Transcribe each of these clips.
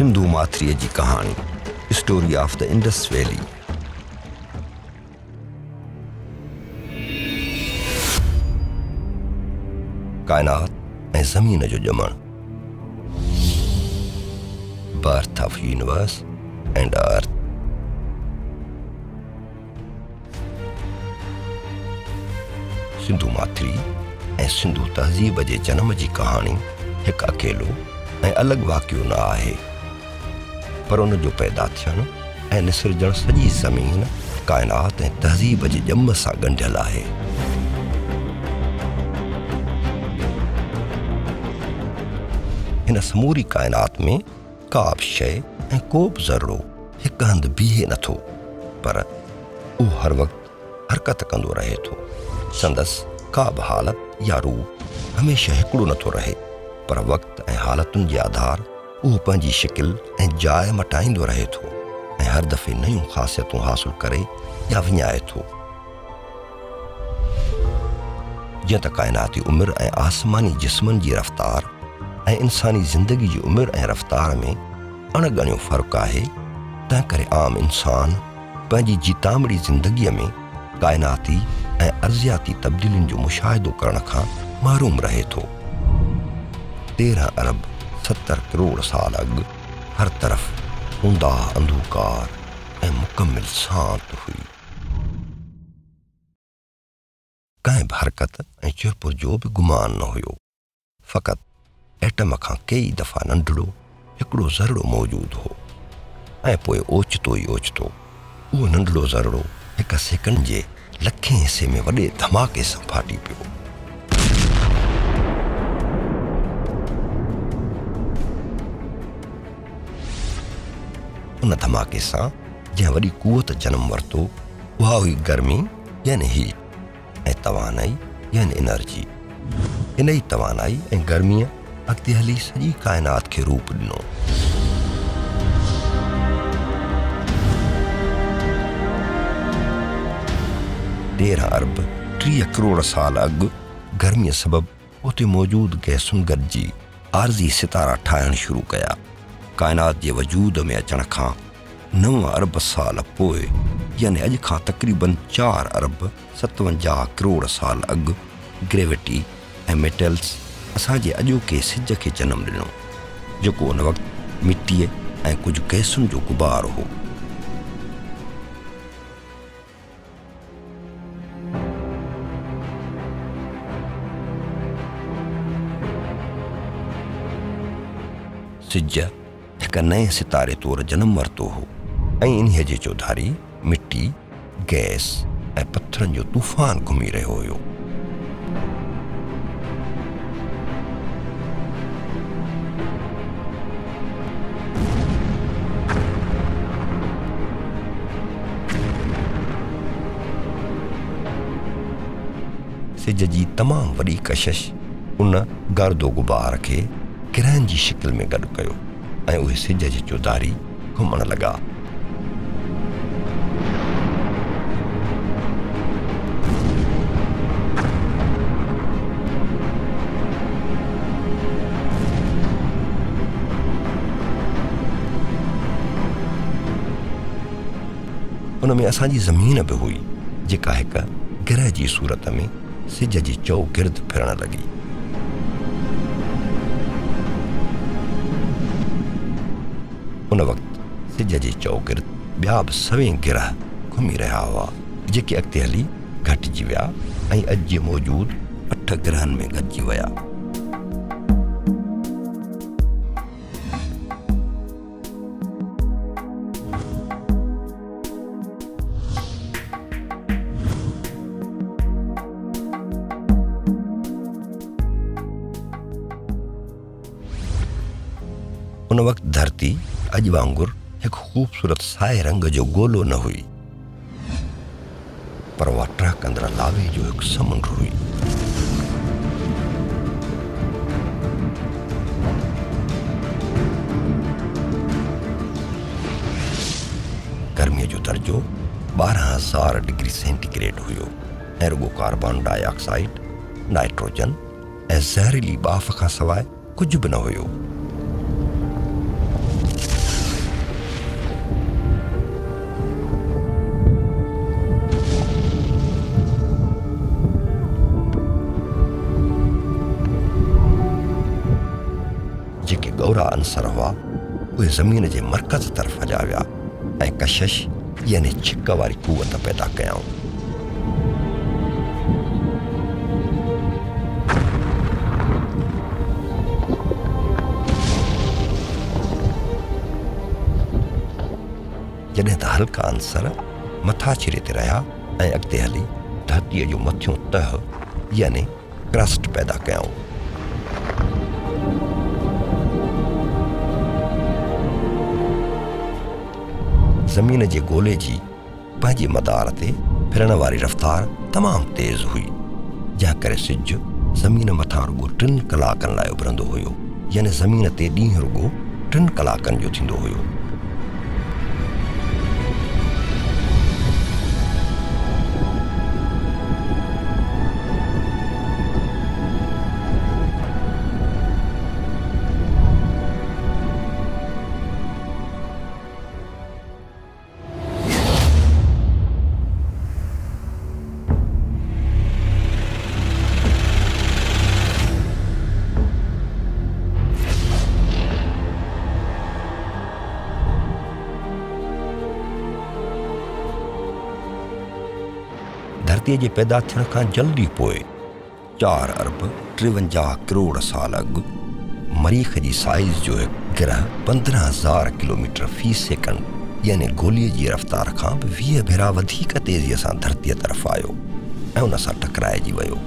सिंधु माथिरीअ जी कहाणी, story of the Indus valley. कायनात ऐं ज़मीन जो ॼमण, birth of universe and earth. Sindhu माथिरी ऐं सिंधु तहज़ीब जे जनम जी कहाणी हिकु अकेलो ऐं अलॻि वाक़ियो न आहे, पर उन जो पैदा थियणु ऐं निसिरजणु सॼी ज़मीन, कायनात ऐं तहज़ीब जे ॼम सां ॻंढियल आहे। हिन समूरी कायनात में का बि शइ ऐं को बि ज़र्रो हिकु हंधि बीहे नथो, पर उहो हर वक़्तु हरकत कंदो रहे थो। संदसि का बि हालत या रूप हमेशह हिकिड़ो नथो रहे, पर वक़्त ऐं हालतुनि जे आधार उहो पंहिंजी शिकिल ऐं जाइ मटाईंदो रहे थो ऐं हर दफ़े नयूं ख़ासियतूं हासिल करे या विञाए थो। जीअं त काइनाती उमिरि ऐं आसमानी जिस्मनि जी रफ़्तार ऐं इंसानी ज़िंदगी जी उमिरि ऐं रफ़्तार में अणगणियो फ़र्क़ु आहे, तंहिं करे आम इंसान पंहिंजी जीतामड़ी ज़िंदगीअ में काइनाती ऐं अर्ज़ियाती तब्दीलियुनि जो मुशाहिदो करण खां महरूम रहे थो। 13 अरब 70 करोड़ साल अॻु हर तरफ़ ऊंदा अंधकार ऐं मुकमिल शांत हुई। कंहिं बि हरकत ऐं चुरपुर जो बि गुमान न हुयो। फ़क़ति एटम खां कई दफ़ा नंढड़ो हिकिड़ो ज़रड़ो मौजूदु हो, ऐं पोइ ओचितो ई ओचितो उहो नंढड़ो ज़रड़ो हिकु सेकंड जे लखें हिसे में वॾे धमाके सां फाटी पियो। उन धमाके सां जंहिं वॾी कुवत जनम वरितो, उहा हुई गर्मी यानी हीट ऐं तवानाई यानी एनर्जी। इन ई तवानाई ऐं गर्मीअ अॻिते हली सॼी काइनात खे रूप ॾिनो। तेरहं अरब 30 करोड़ साल अॻु गर्मीअ सबबि उते मौजूदु गैसुनि गॾिजी आरज़ी सितारा ठाहिण शुरू कया। काइनात जे वजूद में अचण खां 9 अरब साल पोइ, यानी अॼु खां तक़रीबन 4 अरब 57 करोड़ साल अॻु, ग्रेविटी ऐं मेटल्स असांजे अॼोके सिज खे जनमु ॾिनो, जेको उन वक़्तु मिटीअ ऐं कुझु गैसुनि जो गुबार हो। सिज हिकु नए सितारे तौरु जनम वरितो हो ऐं इन्हीअ जे चौधारी मिटी, गैस ऐं पथरनि जो तूफ़ान घुमी रहियो हुयो। सिज जी तमामु वॾी कशिश उन गर्दो गुबार खे ग्रहनि जी शिकिल में गॾु कयो ऐं उहे सिज जे चौधारी घुमण लॻा। उन में असांजी ज़मीन बि हुई, जेका हिकु ग्रह जी सूरत में सिज जी चौगिर्द फिरण लॻी। उन वक़्तु सिज जे चौगिर्द ॿिया बि सवें ग्रह घुमी रहिया हुआ, जेके अॻिते हली घटिजी विया ऐं अॼु जे मौजूदु 8 ग्रहनि में गॾिजी विया। उन वक़्तु धरती अॼु वांगुरु हिकु ख़ूबसूरत साए रंग जो गोलो न हुई, पर उहा टहक अंदरि लावे जो हिकु समुंड हुई। गर्मीअ जो दर्जो 12,000 डिग्री सेंटीग्रेड हुयो ऐं रुगो कार्बन डाइऑक्साइड, नाइट्रोजन ऐं ज़हरीली बाफ़ खां सवाइ कुझु बि न हुयो। ॻौरा अंसर हुआ उहे ज़मीन जे मर्कज़ तरफ़ हलिया विया ऐं कशिश यानी छिक वारी क़ुवत पैदा कयऊं। जॾहिं त हल्का अंसर मथा छिरे ते रहिया ऐं अॻिते हली धरतीअ जो मथियों तह यानी क्रस्ट पैदा कयऊं। ज़मीन जे गोले जी पंहिंजे मदार ते फिरण वारी रफ़्तार तमामु तेज़ हुई, जंहिं करे सिज ज़मीन मथां रुॻो 3 कलाकनि लाइ उभरंदो हुयो, यानी ज़मीन ते ॾींहुं रुॻो 3 कलाकनि जो थींदो हुयो। धरतीअ जे पैदा थियण खां जल्दी पोइ 4 अरब 53 करोड़ साल अॻु मरीख़ जी साइज़ जो हिकु गिरह 15,000 किलोमीटर फ़ी सेकंड यानी गोलीअ जी रफ़्तार खां 20 भेरा वधीक तेज़ीअ सां धरतीअ तरफ़ आयो ऐं उन सां टकराइजी वियो।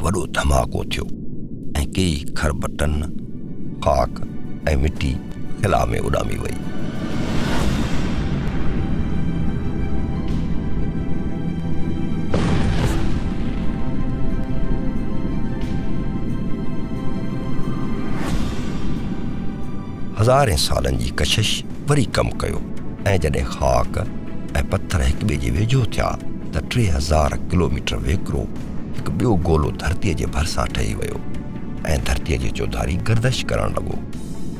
वॾो धमाको थियो ऐं कई खरब टन खाक ऐं मिटी खिला में उॾामी वई। हज़ारें सालनि जी कशिश वरी कमु कयो ऐं जॾहिं खाक ऐं पत्थर हिक ॿिए जे वेझो थिया त 3000 किलोमीटर वेकिरो हिकु ॿियो गोलो धरतीअ जे भरिसां ठही वियो ऐं धरतीअ जे चौधारी गर्दश करणु लॻो।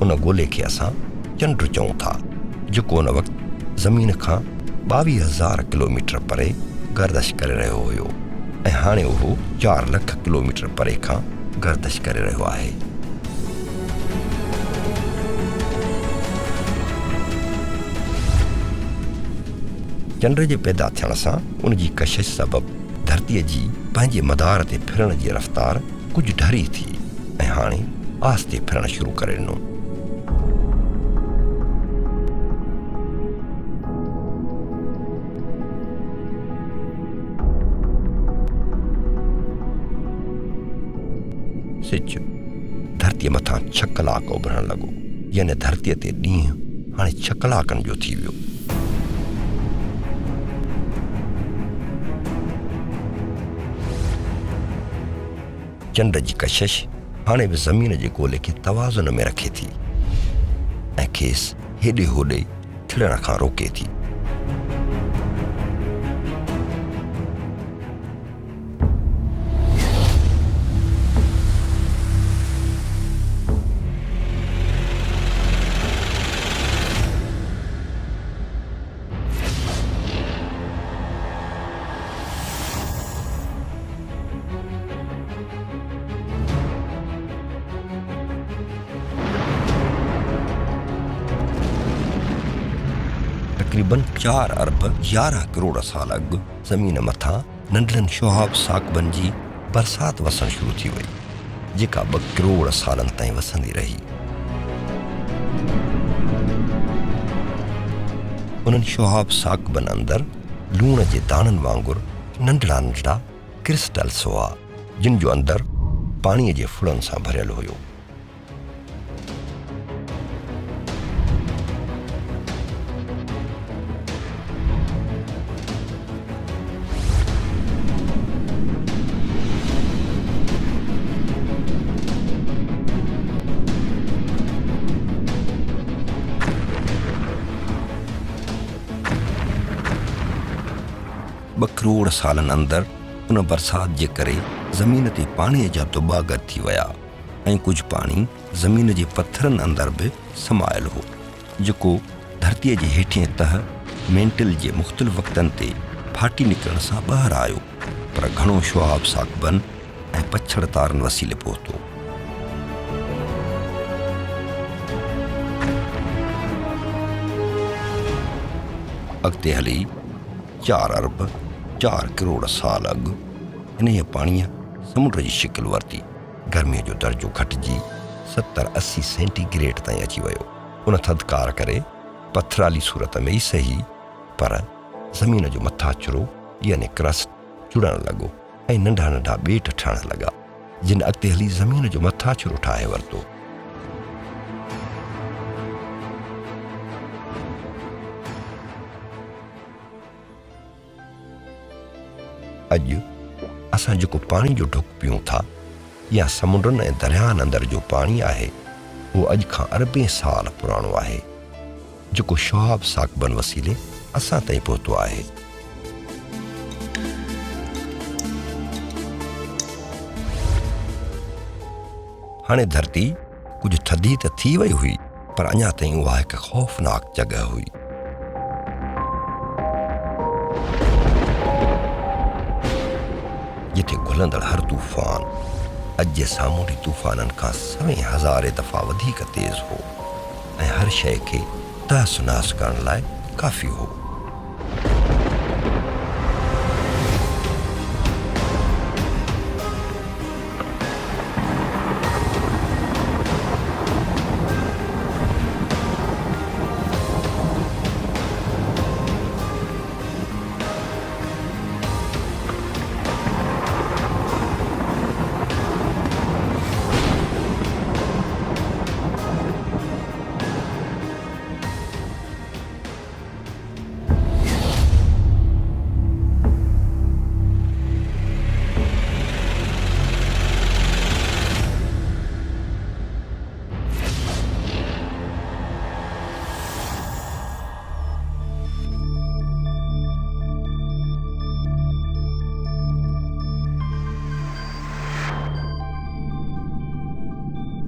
उन गोले खे असां चंड चऊं था, जेको उन वक़्तु ज़मीन खां 22,000 किलोमीटर परे गर्दश करे रहियो हुयो ऐं हाणे उहो 4 लख किलोमीटर परे खां गर्दश करे रहियो आहे। चंड जे पैदा थियण सां उन जी कशिश सबबि धरतीअ जी पंहिंजे मदार ते फिरण जी रफ़्तार कुझु ढरी थी ऐं हाणे आस्ते फिरणु शुरू करे ॾिनो। सिज धरतीअ मथां 6 कलाक उभरणु लॻो, यानी धरतीअ ते ॾींहुं हाणे 6 कलाकनि जो थी वियो। चंड जी कशिश हाणे बि ज़मीन जे गोले खे तवाज़ुन में रखे थी ऐं खेसि हेॾे होॾे थिड़ण खां रोके थी। तक़रीबन 4 अरब 11 करोड़ साल अॻु ज़मीन मथां नंढड़नि शुहाब साकबनि जी बरसाति वसणु शुरू थी वई, जेका 2 करोड़ सालनि ताईं वसंदी रही। उन्हनि शुहाब साकबनि अंदरि लूण जे दाणनि वांगुरु नंढड़ा नंढड़ा क्रिस्टल्स हुआ, जिन जो अंदरि पाणीअ जे फुड़नि सां भरियलु हुयो। 2 करोड़ सालनि अंदरि उन बरसाति जे करे ज़मीन ते पाणीअ जा दुॿागर थी विया ऐं कुझु पाणी ज़मीन जे पथरनि अंदरि बि समायल हो, जेको धरतीअ जे हेठिएं तह मेंटिल जे मुख़्तलिफ़ वक़्तनि ते फाटी निकिरण सां ॿाहिरि आयो, पर घणो शुहाब साकबन ऐं पछड़ तारनि वसीले पहुतो। अॻिते हली 4 अरब 4 करोड़ साल अॻु इन पाणीअ समुंड जी शिकिल वरिती। गर्मीअ जो दर्जो घटिजी 70-80 सेंटीग्रेड ताईं अची वियो। उन थधिकार करे पथराली सूरत में ई सही, पर ज़मीन जो मथाचुरो यानी क्रस्ट जुड़ण लॻो ऐं नंढा नंढा ॿेट ठहण लॻा, जिन अॻिते हली ज़मीन जो मथाचुरो ठाहे वरितो। अॼु असां जेको पाणी जो ढुक पियूं था या समुंडनि ऐं दरियाहनि अंदरि जो पाणी आहे, उहो अॼु खां अरबें साल पुराणो आहे, जेको शुहाब साकबन वसीले असां ताईं पहुतो आहे। हाणे धरती कुझु थधी त थी वई हुई, पर अञा ताईं उहा हिकु ख़ौफ़नाक जॻह हुई। जिथे घुलंदड़ हर तूफ़ान अॼु जे सामूंडी तूफ़ाननि खां 100,000 दफ़ा वधीक तेज़ हो ऐं हर शइ खे तहस नहस करण लाइ काफ़ी हो।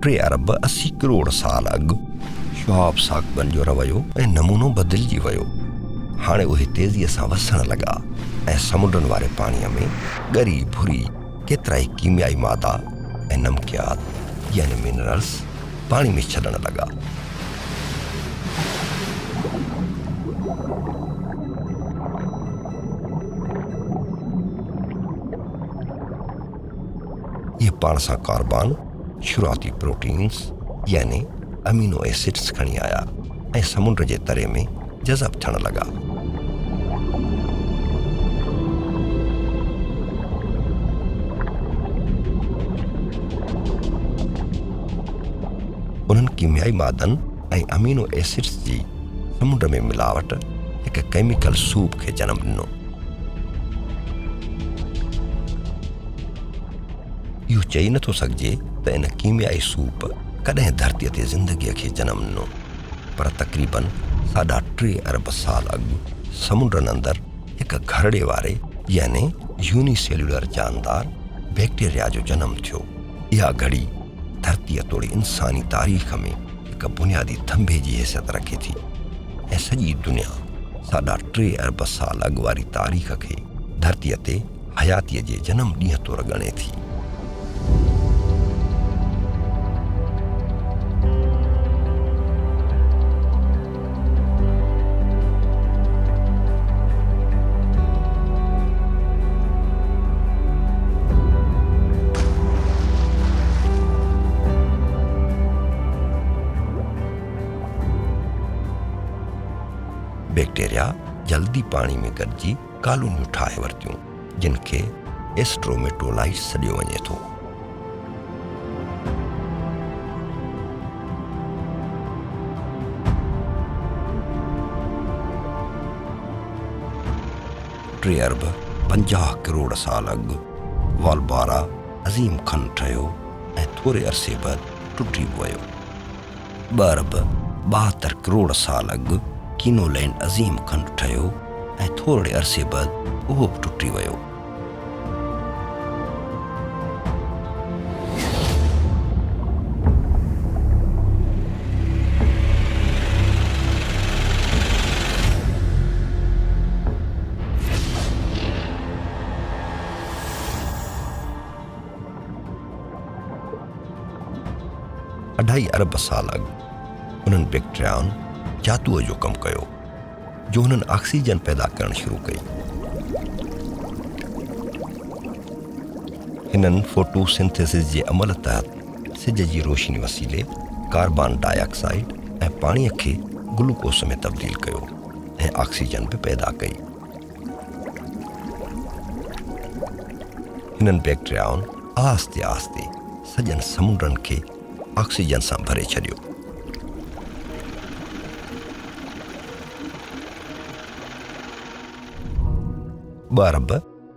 टे अरब 80 करोड़ साल अॻु शुहाब साकबन जो रवैयो ऐं नमूनो बदिलजी वियो। हाणे उहे तेज़ीअ सां वसण लॻा ऐं समुंडनि वारे पाणीअ में ॻरी भुरी केतिरा ई कीमियाई मादा ऐं नमकियात यानी मिनरल्स पाणी में छॾण लॻा। इहे पाण सां कार्बन, शुरुआती प्रोटीन्स यानी अमीनो एसिड्स खणी आया ऐं समुंड जे तरे में जज़ब थियण लॻा। उन्हनि कीमियाई मादनि ऐं अमीनो एसिड्स जी समुंड में मिलावट हिकु केमिकल सूप खे जनम ॾिनो। इहो चई नथो सघिजे त इन कीमियाई सूप कॾहिं धरतीअ ते ज़िंदगीअ खे जनम ॾिनो, पर तक़रीबन 3.5 अरब साल अॻु समुंडनि अंदरि हिकु घरड़े वारे यानी यूनिसेल्युलर जानदार बैक्टीरिया जो जनम थियो। इहा घड़ी धरतीअ तोड़ी इंसानी तारीख़ में हिकु बुनियादी थंभे जी हैसियत रखे थी ऐं सॼी दुनिया 3.5 अरब साल अॻु वारी तारीख़ खे धरतीअ ते हयातीअ जे जनम ॾींहं तौरु ॻणे थी। बैक्टीरिया जल्दी पाणी में गॾिजी कालोनियूं ठाहे वरितियूं, जिन खे एस्ट्रोमेटोलाइट्स सॾियो वञे थो। टे अरब 50 करोड़ साल अॻु वालबारा अज़ीम खन ठहियो ऐं थोरे अरसे बाद टुटी वियो। 2 अरब 72 करोड़ साल अॻु कीनोलैंड अज़ीम खंड ठहियो ऐं थोरे अरसे बाद उहो बि टुटी वियो। अढाई अरब साल अॻु उन्हनि बैक्टीरियाउनि जादूअ जो कमु कयो जो हुननि ऑक्सीजन पैदा करणु शुरू कई। हिननि फोटोसिंथेसिस जे अमल तहत सिज जी रोशनी वसीले कार्बन डाइऑक्साइड ऐं पाणीअ खे ग्लूकोस में तब्दील कयो ऐं ऑक्सीजन बि पैदा कई। हिननि बैक्टीरियाउनि आहिस्ते आहिस्ते सॼनि समुंडनि खे ऑक्सीजन सां भरे छॾियो। ॿ अरब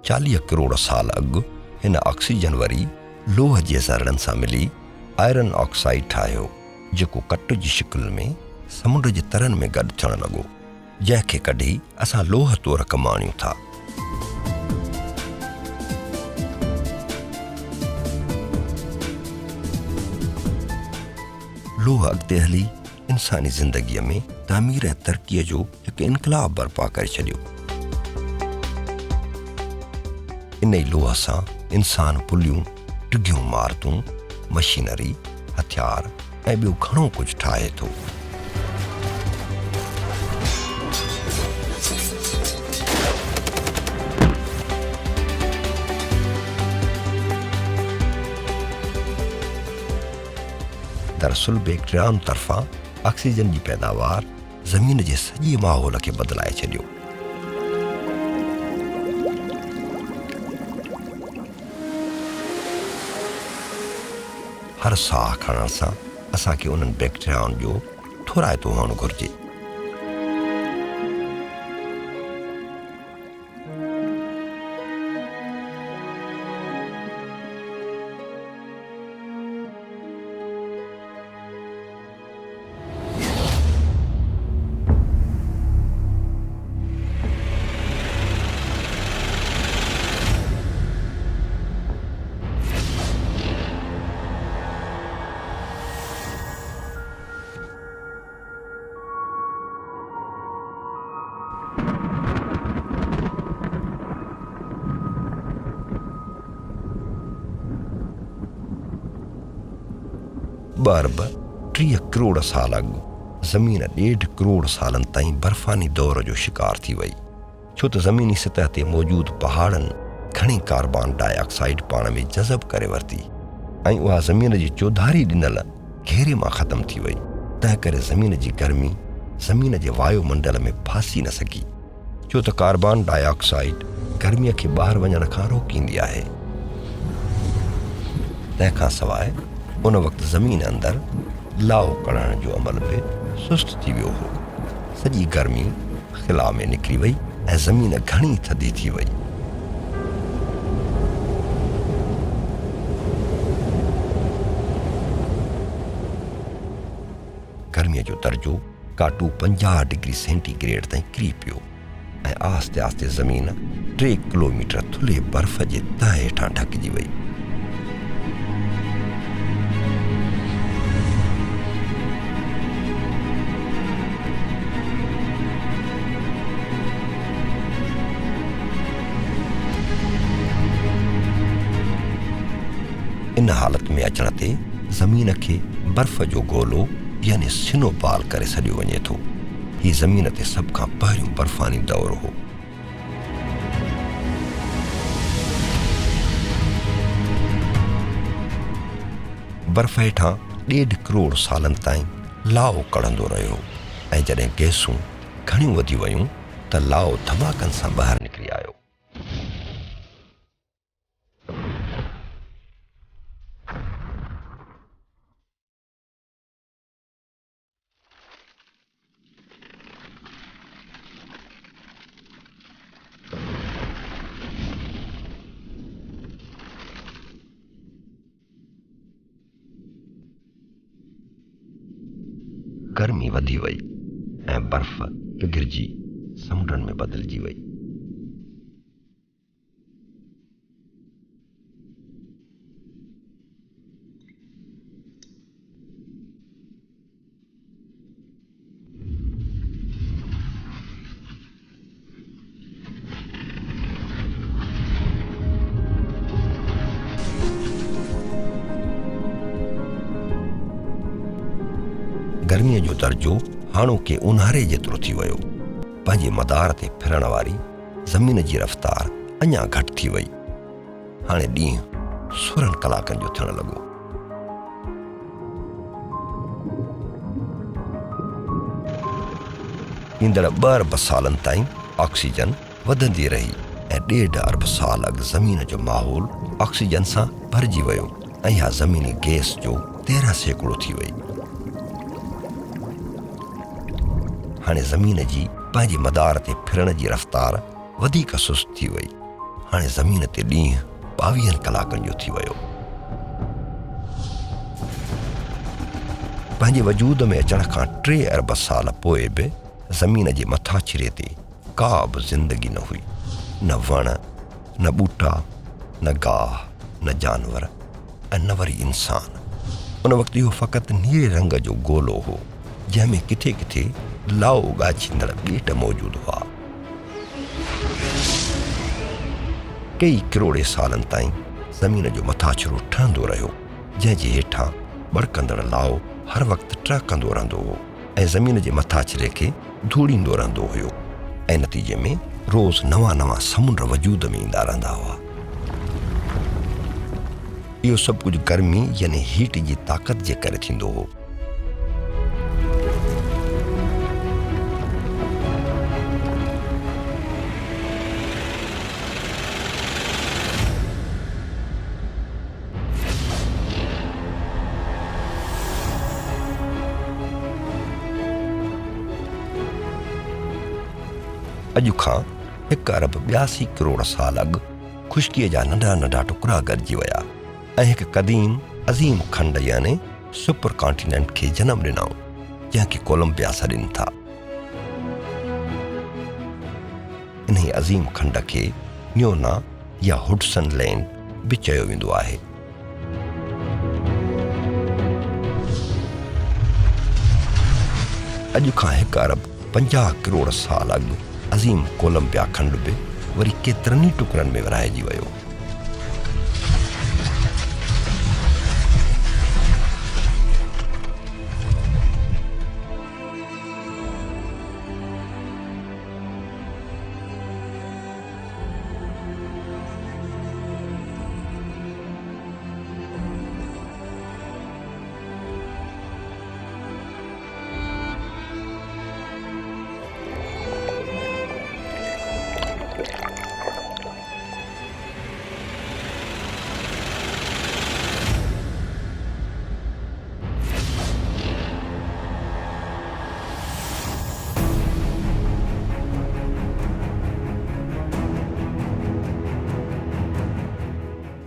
40 करोड़ साल अॻु हिन ऑक्सीजन वरी लोह जे ज़रड़नि सां मिली आयरन ऑक्साइड ठाहियो जेको कट जी शिकिल में समुंड जे तरनि में गॾु थियणु लॻो, जंहिंखे कढी असां लोह तौरु कमाणियूं था। लोह अॻिते हली इंसानी ज़िंदगीअ में तामीर ऐं तरक़ीअ जो हिकु इनकलाब बर्पा करे छॾियो। इन ई लोह सां इंसान पुलियूं, डिघियूं इमारतूं, मशीनरी, हथियार ऐं ॿियो घणो कुझु ठाहे थो। दरअसल बैक्टीरियाउनि तरफ़ां ऑक्सीजन जी पैदावार ज़मीन जे सॼे माहौल खे बदिलाए छॾियो। हर साह खणण सां असांखे उन्हनि बैक्टीरियाउनि जो थोराइतो हुअणु घुरिजे। ॿ अरब 30 करोड़ साल अॻु ज़मीन 1.5 करोड़ सालनि ताईं बर्फ़ानी दौर जो शिकार थी वई, छो त ज़मीनी सतह ते मौजूदु पहाड़नि घणी कार्बन डाइऑक्साइड पाण में जज़ब करे वरिती ऐं उहा ज़मीन जी चौधारी ॾिनल घेरे मां ख़तमु थी वई। तंहिं करे ज़मीन जी गर्मी ज़मीन जे वायुमंडल में फासी न सघी, छो त कार्बन डाइऑक्साइड गर्मीअ खे ॿाहिरि वञण खां रोकींदी आहे। तंहिंखां सवाइ उन वक़्तु ज़मीन अंदरि लाहो कढण जो अमल बि सुस्त थी वियो हो। सॼी गर्मी ख़िला में निकिरी वई ऐं ज़मीन घणी थधी थी वई। गर्मीअ जो दर्जो काटू 50 डिग्री सेंटीग्रेड ताईं किरी पियो ऐं आहिस्ते आहिस्ते ज़मीन 3 किलोमीटर थुल्हे बर्फ़ जे तह हेठां ढकिजी वई। इन हालत में अचण ते ज़मीन खे बर्फ़ जो गोलो यानी स्नोबॉल करे छॾियो वञे थो। हीउ ज़मीन ते सभ खां पहिरियों बर्फ़ानी दौर हो। बर्फ़ हेठां 1.5 करोड़ सालनि ताईं लाहो कढ़ंदो रहियो ऐं जॾहिं गैसूं घणियूं वधी वयूं त लाहो धमाकनि सां ॿाहिरि निकिरी आयो। गर्मी वधी वई ऐं बर्फ़ पिघिरिजी समुंडनि में बदिलजी वई। गर्मीअ जो दर्जो हाणोके ऊन्हारे जेतिरो थी वियो। पंहिंजे मदार ते फिरण वारी ज़मीन जी रफ़्तार अञा घटि थी वई। हाणे ॾींहुं 16 कलाकनि जो थियण लॻो। ईंदड़ 2 अरब सालनि ताईं ऑक्सीजन वधंदी रही ऐं 1.5 अरब साल अॻु ज़मीन जो माहौल ऑक्सीजन सां भरिजी वियो ऐं इहा ज़मीनी गैस जो 13 सैकड़ो थी वई। हाणे ज़मीन जी पंहिंजे मदार ते फिरण जी रफ़्तार वधीक सुस्त थी वई। हाणे ज़मीन ते ॾींहुं 22 कलाकनि जो थी वियो। पंहिंजे वजूद में अचण खां 3 अरब साल पोइ बि ज़मीन जे मथाछिरे ते का बि ज़िंदगी न हुई, न वण, न ॿूटा, न गाह, न जानवर ऐं न वरी इंसान। उन वक़्तु इहो फ़क़ति नीरे रंग जो गोलो हो जंहिंमें किथे किथे लाओ ॻाछींदड़ ॿेट मौजूदु हुआ। कई किरोड़े सालनि ताईं ज़मीन जो मथाछिरो ठहंदो रहियो जंहिंजे हेठां बड़कंदड़ लाओ हर वक़्तु टहिकंदो रहंदो हो ऐं ज़मीन जे मथाछिरे खे धूड़ींदो रहंदो हुयो ऐं नतीजे में रोज़ नवां नवां समुंड वजूद में ईंदा रहंदा हुआ। इहो सभु कुझु गर्मी यानी हीट जी ताक़त जे करे थींदो हो। अॼु खां 1 अरब 82 करोड़ साल अॻु ख़ुश्कीअ जा नंढा नंढा टुकड़ा गॾिजी विया ऐं हिकु क़दीम अज़ीम खंड यानी सुपर कॉन्टिनेंट खे जनम ॾिनऊं जंहिंखे कोलंबिया सॾनि था। इन अज़ीम खंड खे न्योना या हुडसन लैंड बि चयो वेंदो आहे। अॼु खां 1 अरब 50 करोड़ साल अॻु अज़ीम कोलंबिया खंड बि वरी केतिरनि ई टुकड़नि में विरहाइजी वियो।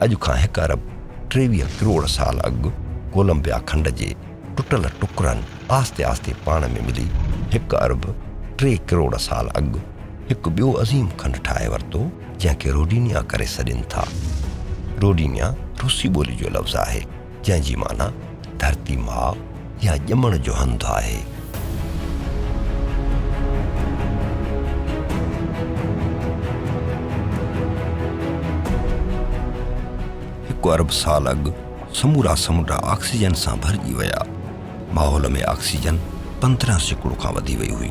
अॼु खां 1 अरब 23 करोड़ साल अॻु कोलंबिया खंड जे टुटल टुकड़नि आस्ते आस्ते पाण में मिली 1 अरब 3 करोड़ साल अॻु हिकु ॿियो अज़ीम खंड ठाहे वरितो जंहिंखे रोडिनिया करे सॾनि था। रोडिनिया रूसी ॿोली जो लफ़्ज़ आहे जंहिंजी माना धरती माउ या ॼमण जो हंधु आहे। अरब साल अॻु समूरा समुंड ऑक्सीजन सां भरिजी विया। माहौल में ऑक्सीजन 15 सैकड़ो खां वधी वई हुई।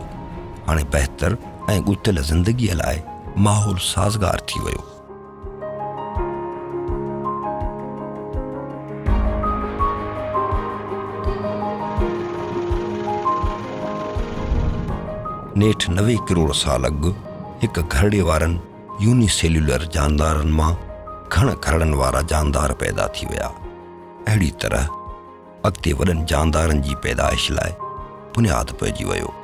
हाणे बहितर ऐं ॻुथियल ज़िंदगीअ लाइ माहौल साज़गार थी वियो। नेठि 90 करोड़ साल अॻु हिकु घरड़े वारनि यूनिसेल्युलर जानदारनि मां घण घरड़नि वारा जानदार पैदा थी विया। अहिड़ी तरह अॻिते वॾनि जानदारनि जी पैदाइश लाइ बुनियादु पइजी वियो।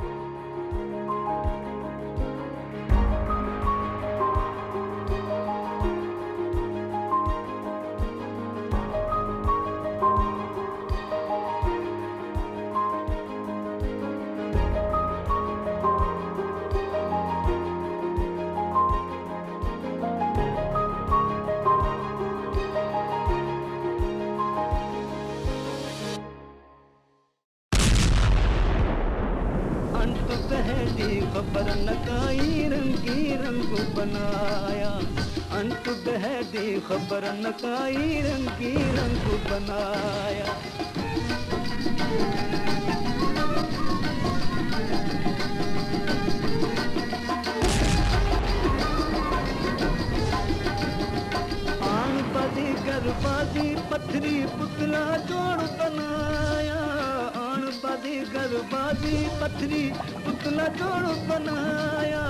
खबर न काई रंगी रंग बनाया, अंत बहदी खबर न काई रंगी रंग बनाया। गरबाजी पथरी पुतला जोड़ बनाया, आन बाजी गरबाजी पथरी पुतला जोड़ बनाया।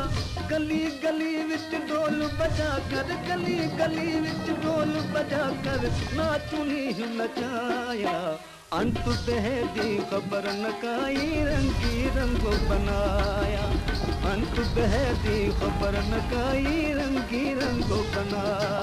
गली गली विच ढोल बजा कर, गली गली विच ढोल बजा कर नाचुनी नचाया। अंत दी खबर न काई रंगी रंगो बनाया, अंत दी खबर न काई रंगी रंगो बनाया।